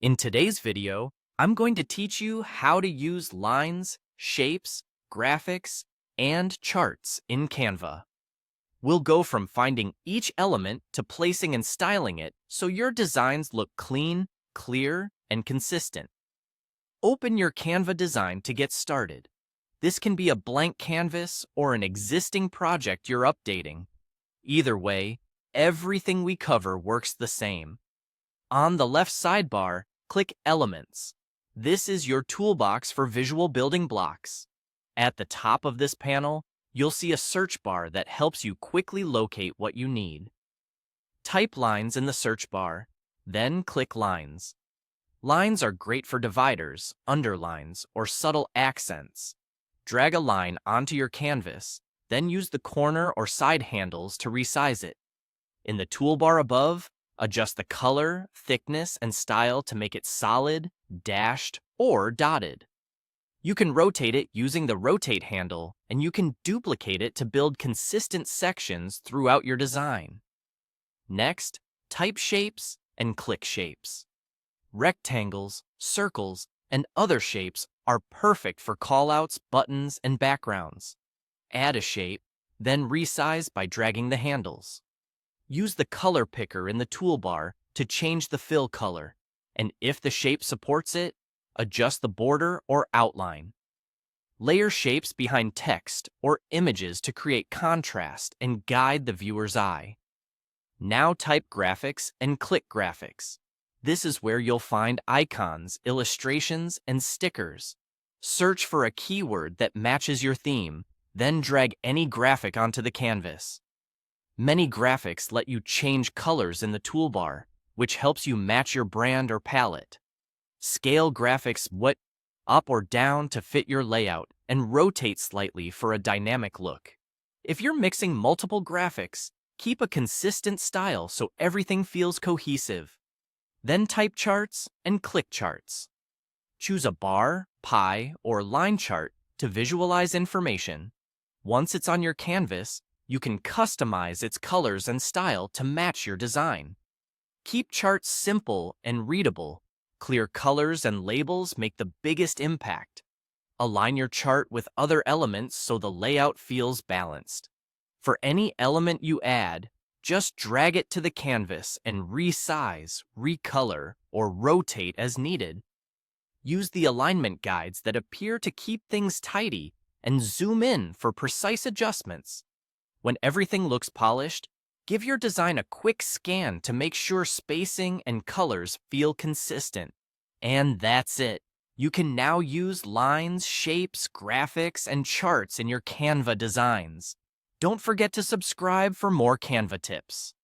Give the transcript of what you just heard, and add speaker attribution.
Speaker 1: In today's video, I'm going to teach you how to use lines, shapes, graphics, and charts in Canva. We'll go from finding each element to placing and styling it so your designs look clean, clear, and consistent. Open your Canva design to get started. This can be a blank canvas or an existing project you're updating. Either way, everything we cover works the same. On the left sidebar, click Elements. This is your toolbox for visual building blocks. At the top of this panel, you'll see a search bar that helps you quickly locate what you need. Type lines in the search bar, then click Lines. Lines are great for dividers, underlines, or subtle accents. Drag a line onto your canvas, then use the corner or side handles to resize it. In the toolbar above, adjust the color, thickness, and style to make it solid, dashed, or dotted. You can rotate it using the rotate handle, and you can duplicate it to build consistent sections throughout your design. Next, type shapes and click shapes. Rectangles, circles, and other shapes are perfect for callouts, buttons, and backgrounds. Add a shape, then resize by dragging the handles. Use the color picker in the toolbar to change the fill color, and if the shape supports it, adjust the border or outline. Layer shapes behind text or images to create contrast and guide the viewer's eye. Now type graphics and click graphics. This is where you'll find icons, illustrations, and stickers. Search for a keyword that matches your theme, then drag any graphic onto the canvas. Many graphics let you change colors in the toolbar, which helps you match your brand or palette. Scale graphics up or down to fit your layout, and rotate slightly for a dynamic look. If you're mixing multiple graphics, keep a consistent style so everything feels cohesive. Then type charts and click charts. Choose a bar, pie, or line chart to visualize information. Once it's on your canvas, you can customize its colors and style to match your design. Keep charts simple and readable. Clear colors and labels make the biggest impact. Align your chart with other elements so the layout feels balanced. For any element you add, just drag it to the canvas and resize, recolor, or rotate as needed. Use the alignment guides that appear to keep things tidy and zoom in for precise adjustments. When everything looks polished, give your design a quick scan to make sure spacing and colors feel consistent. And that's it. You can now use lines, shapes, graphics, and charts in your Canva designs. Don't forget to subscribe for more Canva tips.